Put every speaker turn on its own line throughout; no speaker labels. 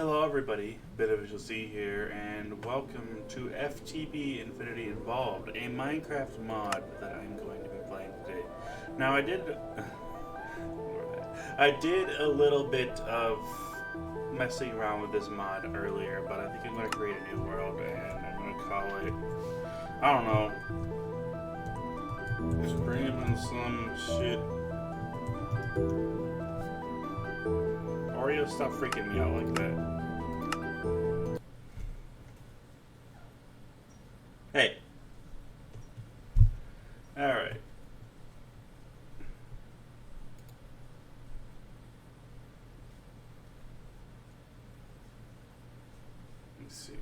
Hello everybody, BitOfficialC here, and welcome to FTB Infinity Involved, a Minecraft mod that I'm going to be playing today. Now I did a little bit of messing around with this mod earlier, but I think I'm going to create a new world, and I'm going to call it, I don't know, Scream and some shit. Oreo, stop freaking me out like that. Hey. Alright. Let's see.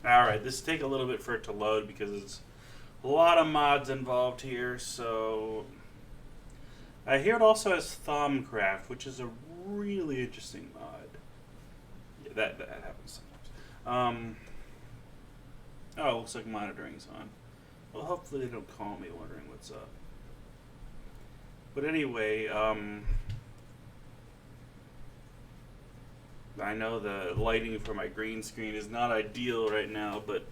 Alright, this will take a little bit for it to load because it's a lot of mods involved here, so I hear it also has Thumbcraft, which is a really interesting mod. Yeah, that happens sometimes. Oh, looks like monitoring's on. Well, hopefully they don't call me wondering what's up. But anyway, I know the lighting for my green screen is not ideal right now, but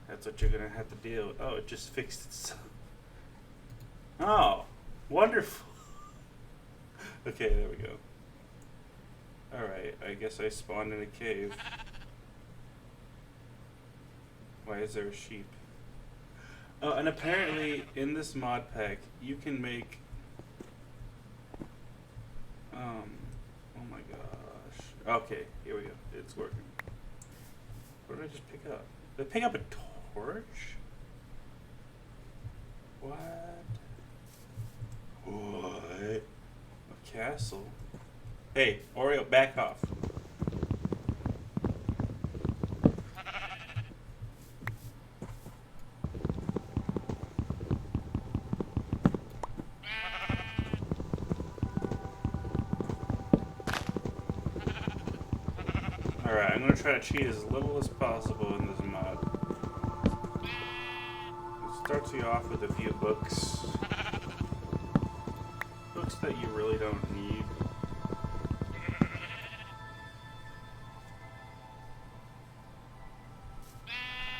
that's what you're gonna have to deal with. Oh, it just fixed itself. Oh, wonderful. Okay, there we go. Alright, I guess I spawned in a cave. Why is there a sheep? Oh, and apparently in this mod pack, you can make oh my gosh. Okay, here we go. It's working. What did I just pick up? Did I pick up a torch? What? What? A castle? Hey, Oreo, back off. Alright, I'm going to try to cheat as little as possible in this mod. It starts you off with a few books. Books that you really don't need.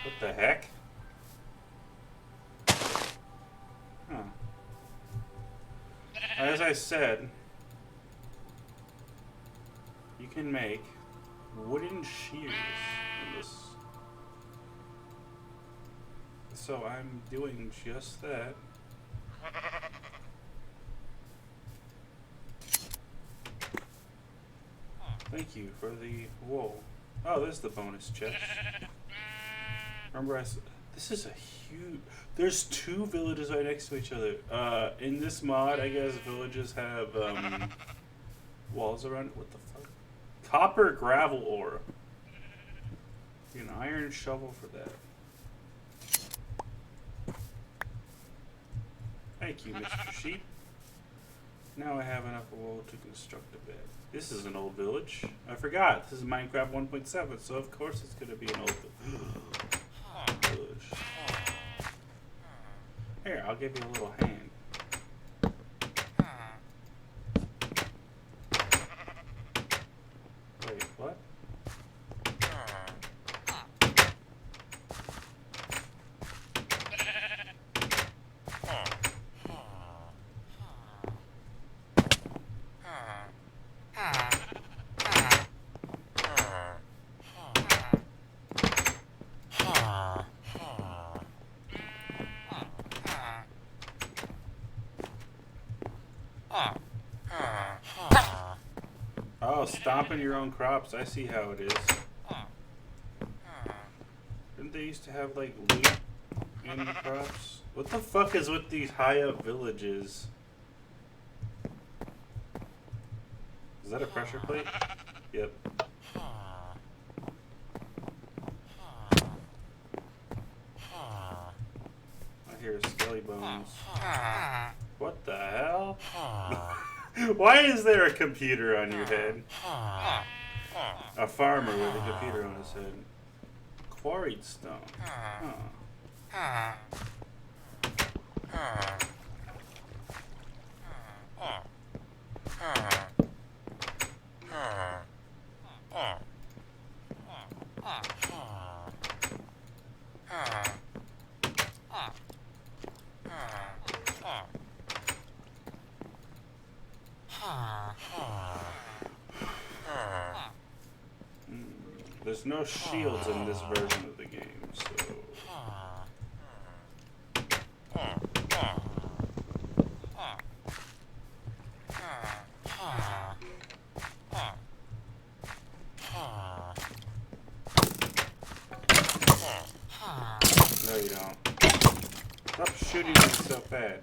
What the heck? Huh. As I said, you can make wooden shears in this. So I'm doing just that. Thank you for the wool. Oh, there's the bonus chest. Remember, this is a huge. There's two villages right next to each other. In this mod, I guess villages have walls around it. What the fuck? Copper gravel ore. An iron shovel for that. Thank you, Mr. Sheep. Now I have enough wool to construct a bed. This is an old village. I forgot. This is Minecraft 1.7, so of course it's going to be an old village. Here, I'll give you a little hand. Wait, what? Oh, stomping your own crops. I see how it is. Didn't they used to have, like, loot in the crops? What the fuck is with these high-up villages? Is that a pressure plate? Yep. I hear skelly bones. What the hell? Why is there a computer on your head? A farmer with a computer on his head. Quarried stone. Huh. there's no shields in this version of the game, so... No, you don't. Stop shooting me so bad.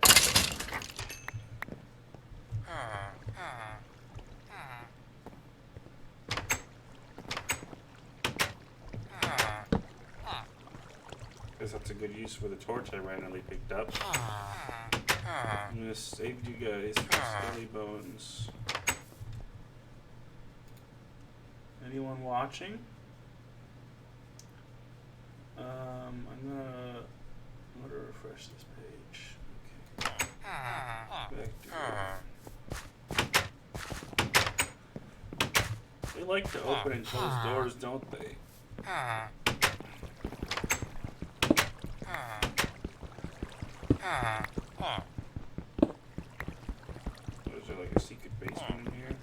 Guess that's a good use for the torch I randomly picked up. I'm gonna save you guys for Skelly Bones. Anyone watching? I'm gonna refresh this page. Okay. Back to They like to open and close doors, don't they? Is there like a secret basement in here?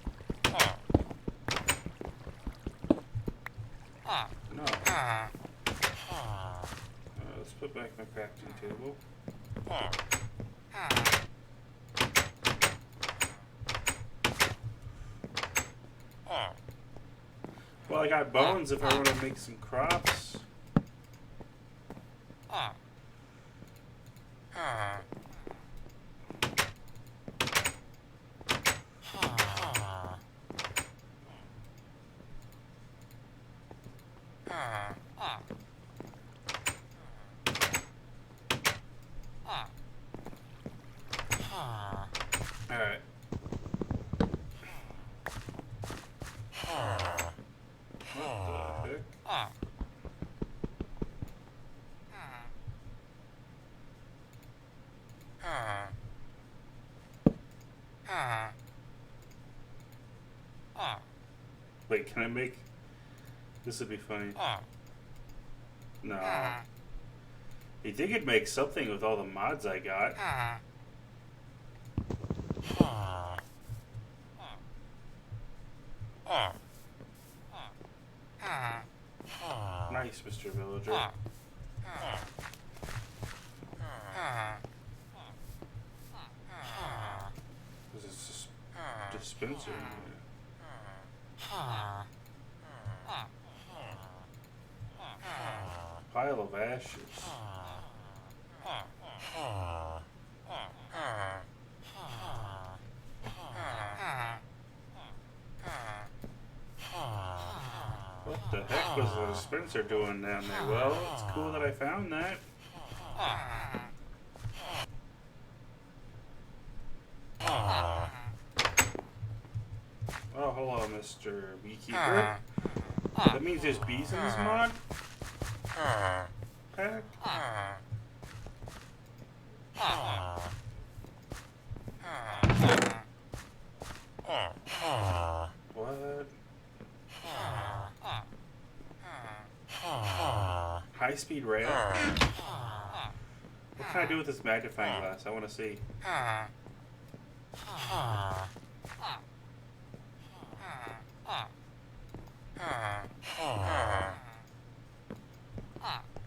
No. Let's put back my crafting table. Well, I got bones if I want to make some crops. Alright. What the heck? Wait, can I make... This would be funny. No. You think it'd make something with all the mods I got. Nice, Mr. Villager. There's a dispenser in here. Pile of ashes. What the heck was the dispenser doing down there? Well, it's cool that I found that. Oh, hello, Mr. Beekeeper. That means there's bees in this mod? Pack? What? High-speed rail? What can I do with this magnifying glass? I want to see.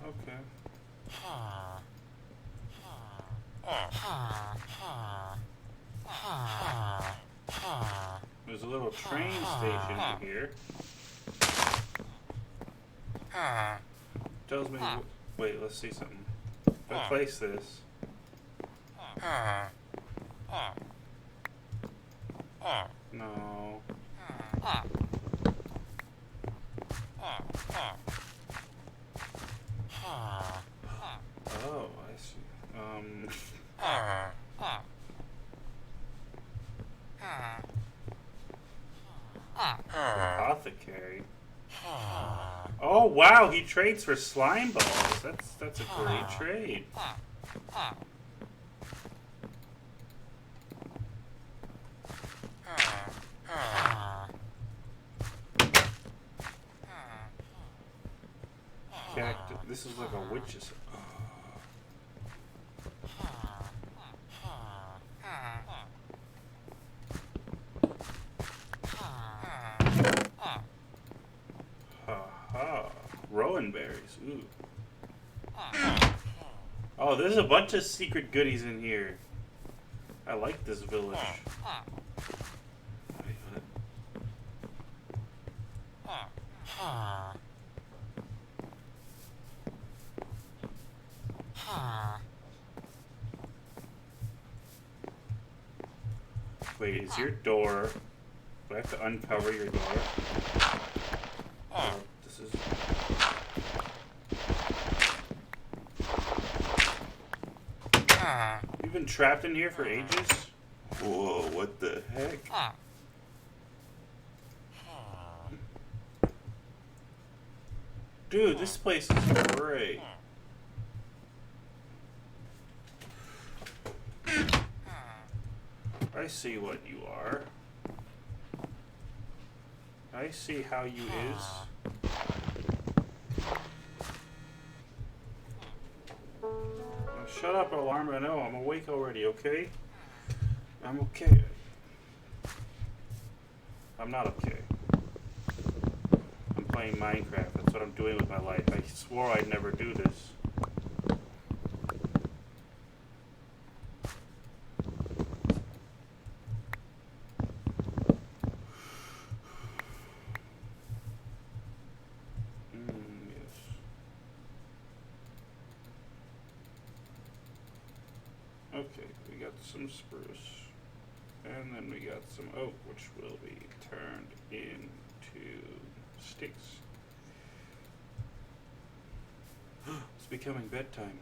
Okay. There's a little train station here. Tells me... Wait, let's see something. If I place this... No. Oh, I see. Apothecary. Oh wow, he trades for slime balls. That's a great trade. Cactus. This is like a witch's. Ha ha. Ooh. Oh, there's a bunch of secret goodies in here. I like this village. Wait, is your door... Do I have to uncover your door? Oh, this is... You've been trapped in here for ages? Whoa, what the heck? Dude, this place is great. I see what you are. I see how you is. Oh, shut up, alarm. I know, I'm awake already, okay? I'm okay. I'm not okay. I'm playing Minecraft. That's what I'm doing with my life. I swore I'd never do this. Okay, we got some spruce, and then we got some oak, which will be turned into sticks. It's becoming bedtime.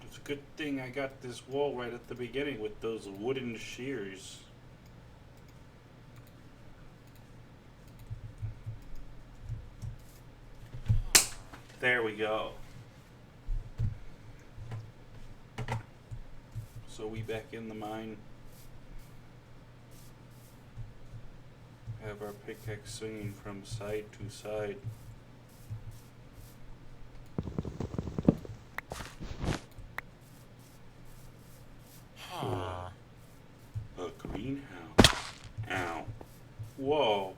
It's a good thing I got this wall right at the beginning with those wooden shears. There we go. So we back in the mine. Have our pickaxe swinging from side to side. A greenhouse. Ow. Whoa.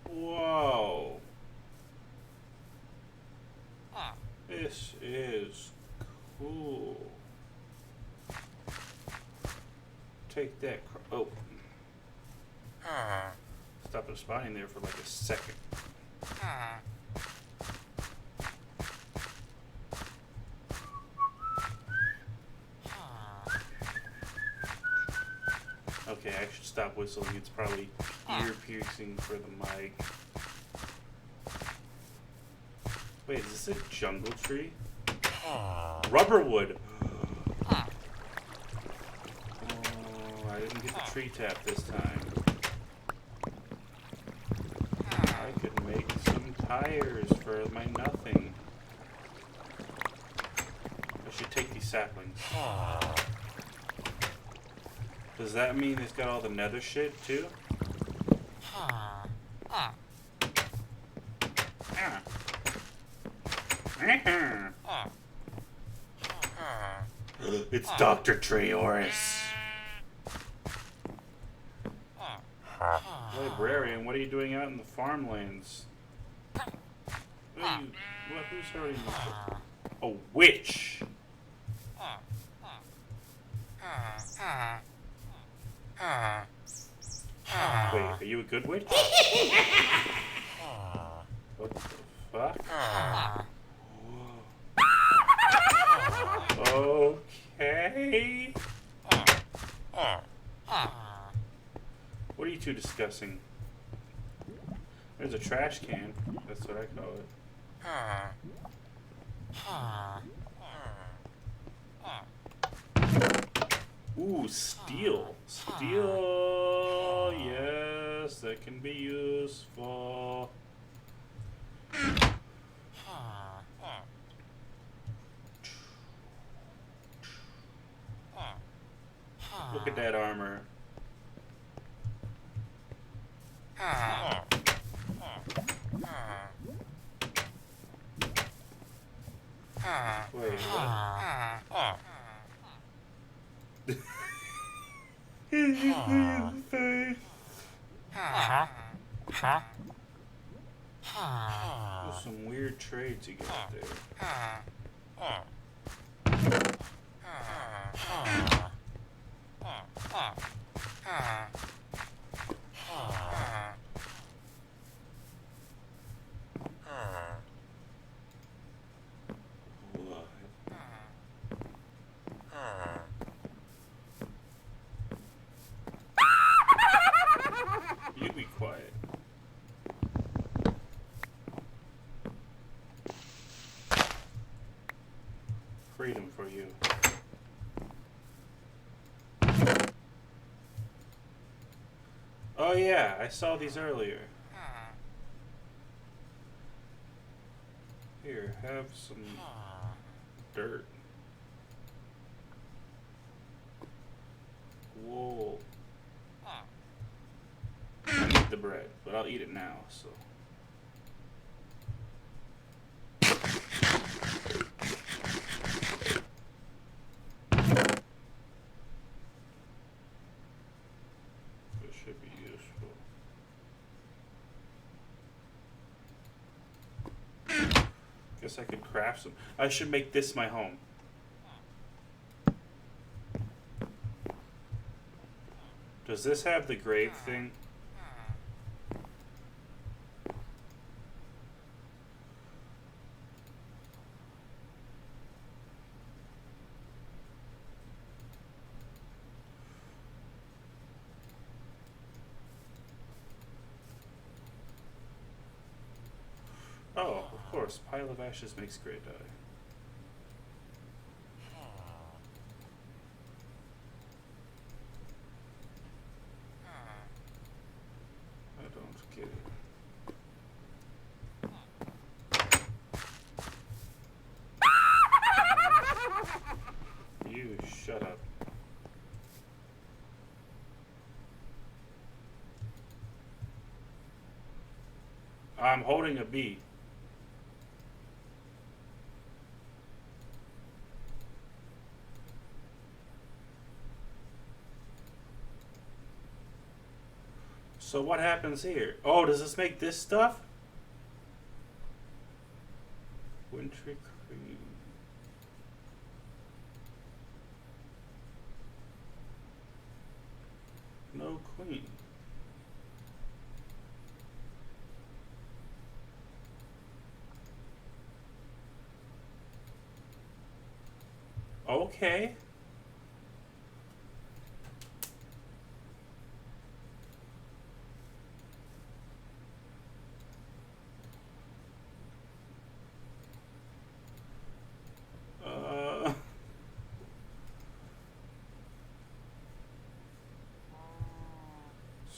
Whoa. This is cool. Take that. Oh. Stop it spawning there for like a second. Okay, I should stop whistling. It's probably ear piercing for the mic. Wait, is this a jungle tree? Rubber wood. Oh, I didn't get the tree tap this time. I could make some tires for my nothing. I should take these saplings. Does that mean it's got all the nether shit too? It's Dr. Treoris. Librarian, what are you doing out in the farmlands? Who's hurting you? A witch! Wait, are you a good witch? What the fuck? Okay. What are you two discussing? There's a trash can. That's what I call it. Ooh, steel. Steel. Yes, that can be useful. Look at that armor. Wait, what? There's some weird trades you got there. You be quiet. Freedom for you. Oh yeah, I saw these earlier. Here, have some dirt. Wool. I need the bread, but I'll eat it now, so. It should be useful. Guess I could craft some. I should make this my home. Does this have the grave thing? Oh, of course. Pile of ashes makes great dye. I don't get it. You shut up. I'm holding a bee. So what happens here? Oh, does this make this stuff? Wintry cream. No queen. Okay.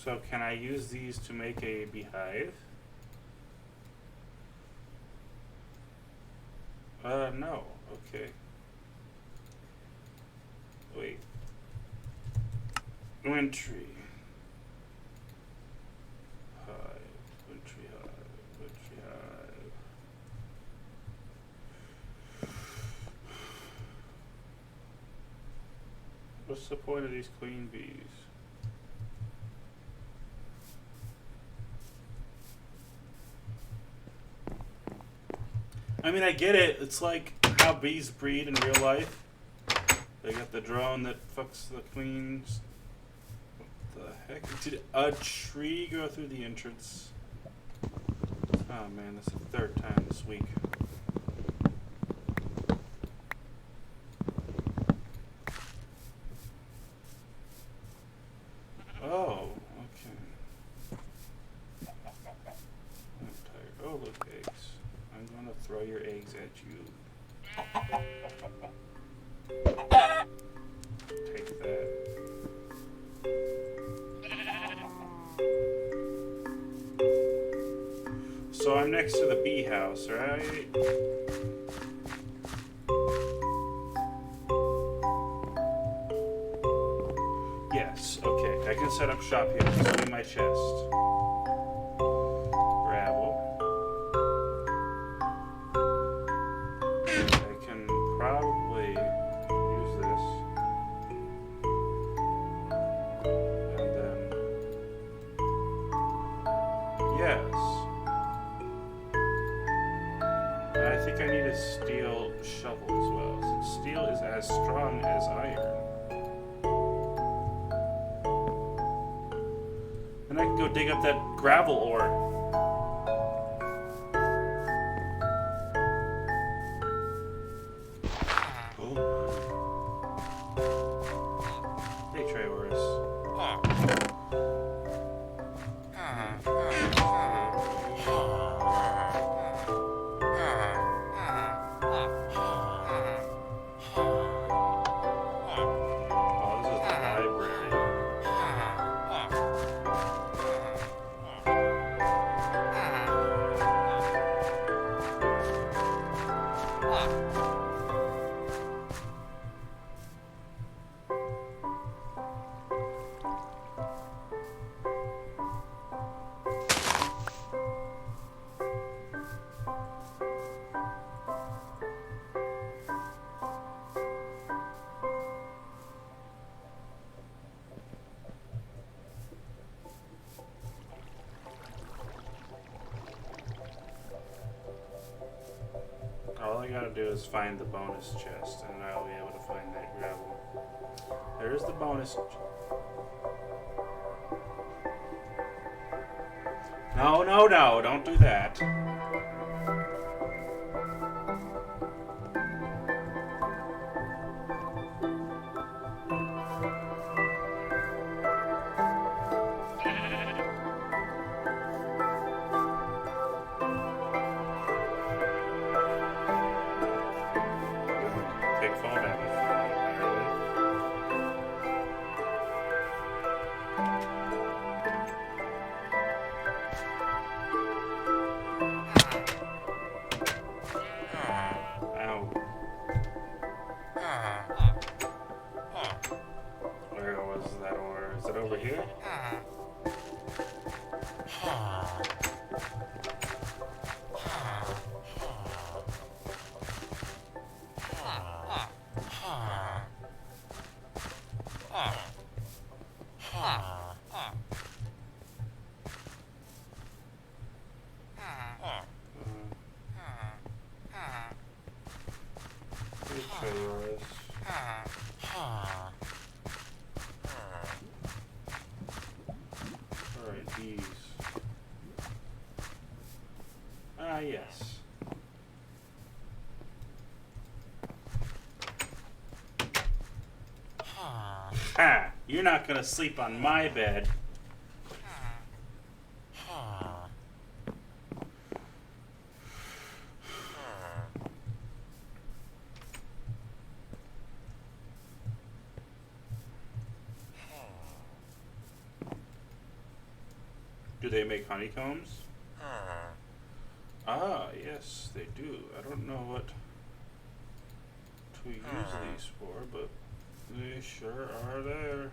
So can I use these to make a beehive? No. Okay. Wait. Wintry. Hive. Wintry hive. Wintry hive. What's the point of these queen bees? I mean, I get it. It's like how bees breed in real life. They got the drone that fucks the queens. What the heck? Did a tree go through the entrance? Oh man, that's the third time this week. Oh, okay. I'm tired. Oh, look, eggs. I'm gonna throw your eggs at you. Take that. So I'm next to the bee house, right? Yes, okay. I can set up shop here. This will be my chest. Gravel. I can probably use this. And then think I need a steel shovel as well, since steel is as strong as iron. Then I can go dig up that gravel ore. All I gotta do is find the bonus chest, and I'll be able to find that gravel. There's the bonus. No, no, no, don't do that. Yes. Ha! You're not gonna sleep on my bed. Do they make honeycombs? Ah, yes, they do. I don't know what to use these for, but they sure are there.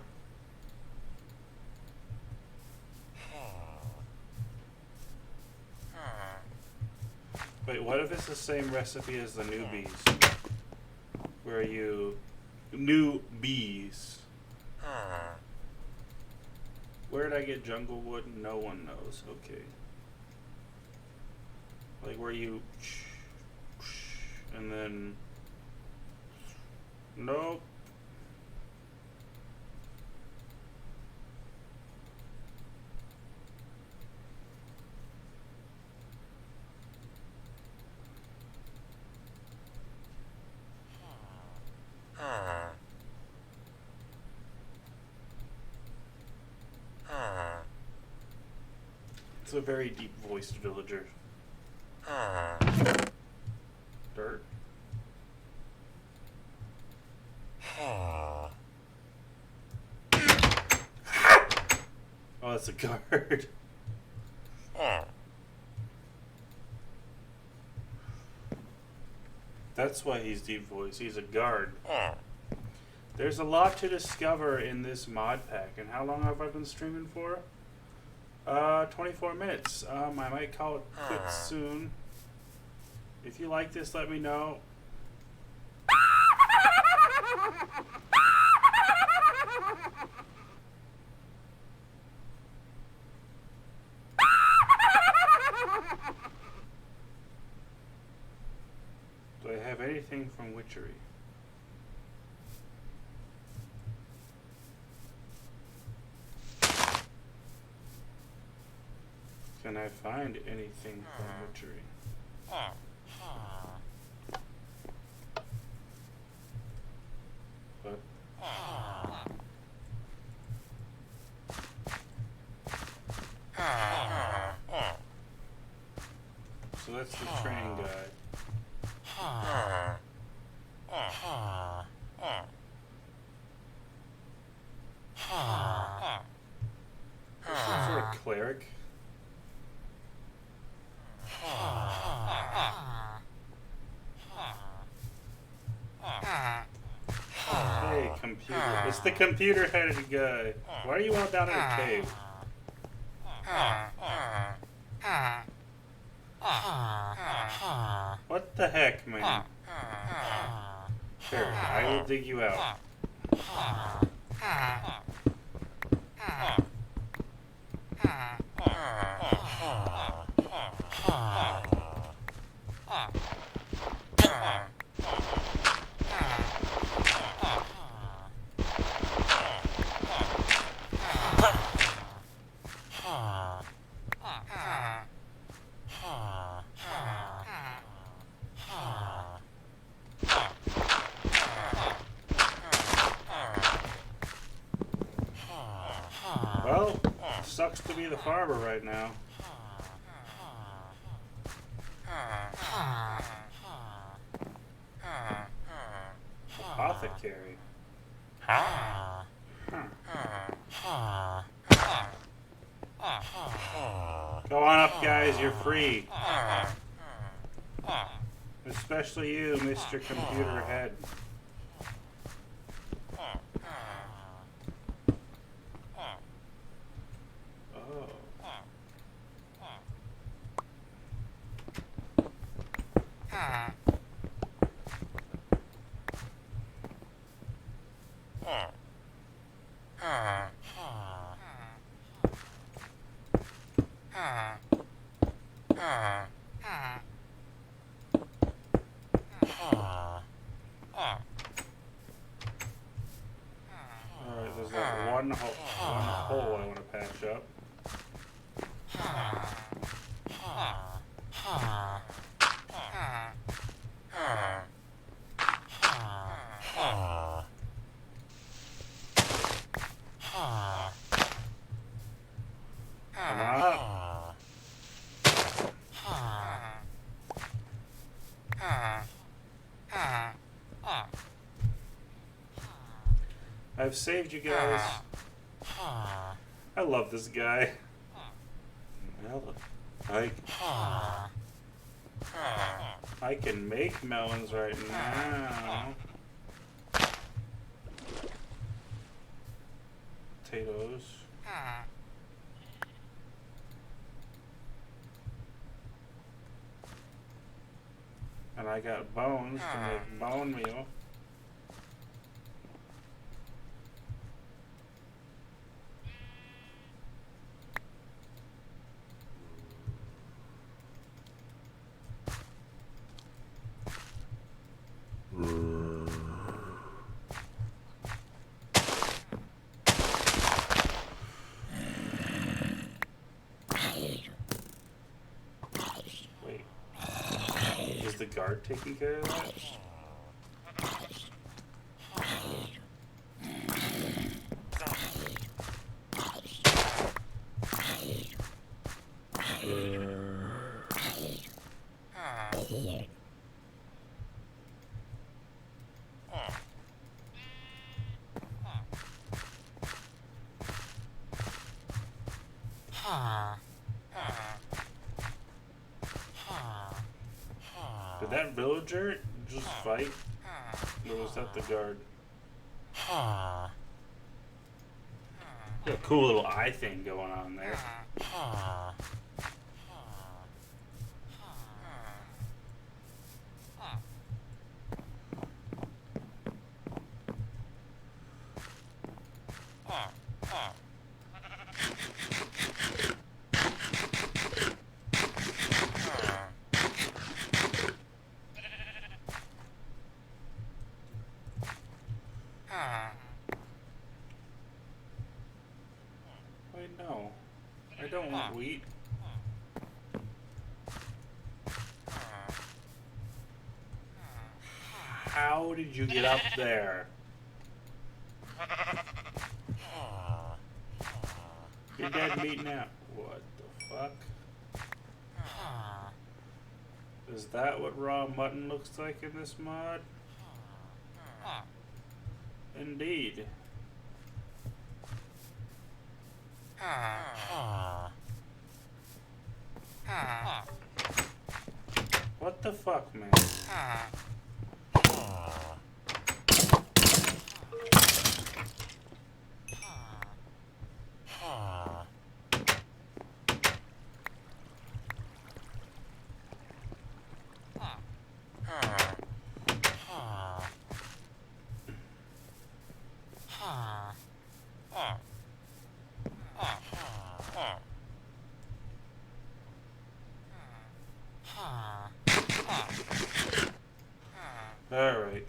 Wait, what if it's the same recipe as the newbies? Where you... New bees. Where did I get jungle wood? No one knows. Okay. Like where you... And then... Nope. It's a very deep-voiced villager. Dirt. Oh, that's a guard. That's why he's deep voice. He's a guard. There's a lot to discover in this mod pack. And how long have I been streaming for? 24 minutes. I might call it quits soon. If you like this, let me know. Do I have anything from witchery? Can I find anything from witchery? But so that's the train guy. Is there a cleric? Hey, computer. It's the computer-headed guy. Why are you all down in a cave? What the heck, man? Sure, I will dig you out. Well, sucks to be the farmer right now. Apothecary. Huh. Go on up, guys. You're free. Especially you, Mr. Computer Head. Alright, there's that one hole I want to patch up. Come on. I've saved you guys. I love this guy. I can make melons right now. Potatoes. And I got bones to make bone meal. Wait. Is the guard taking care of that? Did that villager just fight? Or was that the guard? Got a cool little eye thing going on there. Sweet. How did you get up there? You're dead meat now. What the fuck? Is that what raw mutton looks like in this mod? Indeed. What the fuck, man? Alright.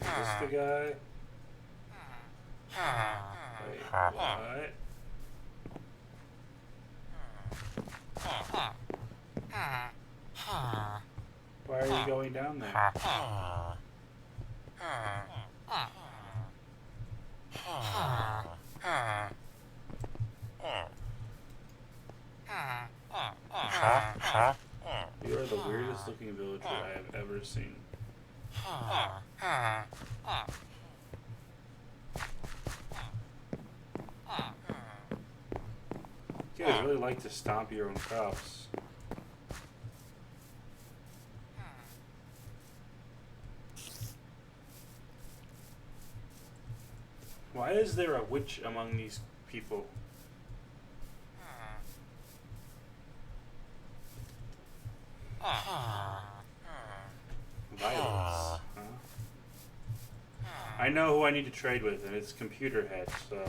Is this the guy? Wait, what? Why are you going down there? You are the weirdest looking villager I have ever seen. You guys really like to stomp your own cuffs. Why is there a witch among these people? Violence, huh? I know who I need to trade with, and it's Computer Head, so...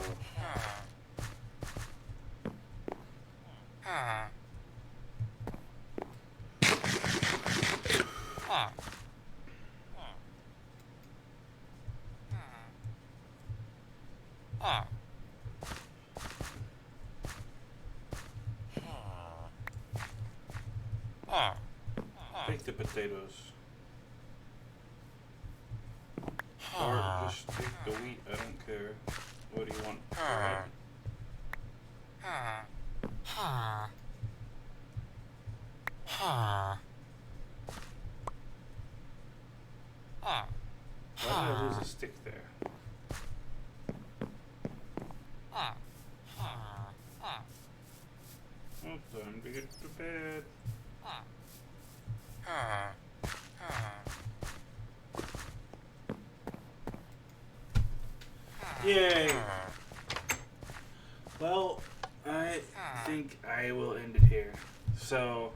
Take the potatoes. Or just take the wheat, I don't care. What do you want? Bread? Why did I lose a stick there? Oh, time to get to bed. Yay! Well, I think I will end it here. So,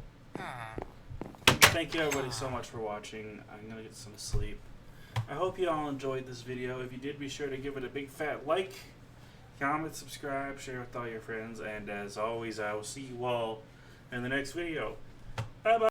thank you everybody so much for watching. I'm gonna get some sleep. I hope you all enjoyed this video. If you did, be sure to give it a big fat like, comment, subscribe, share with all your friends, and as always, I will see you all in the next video. Bye bye!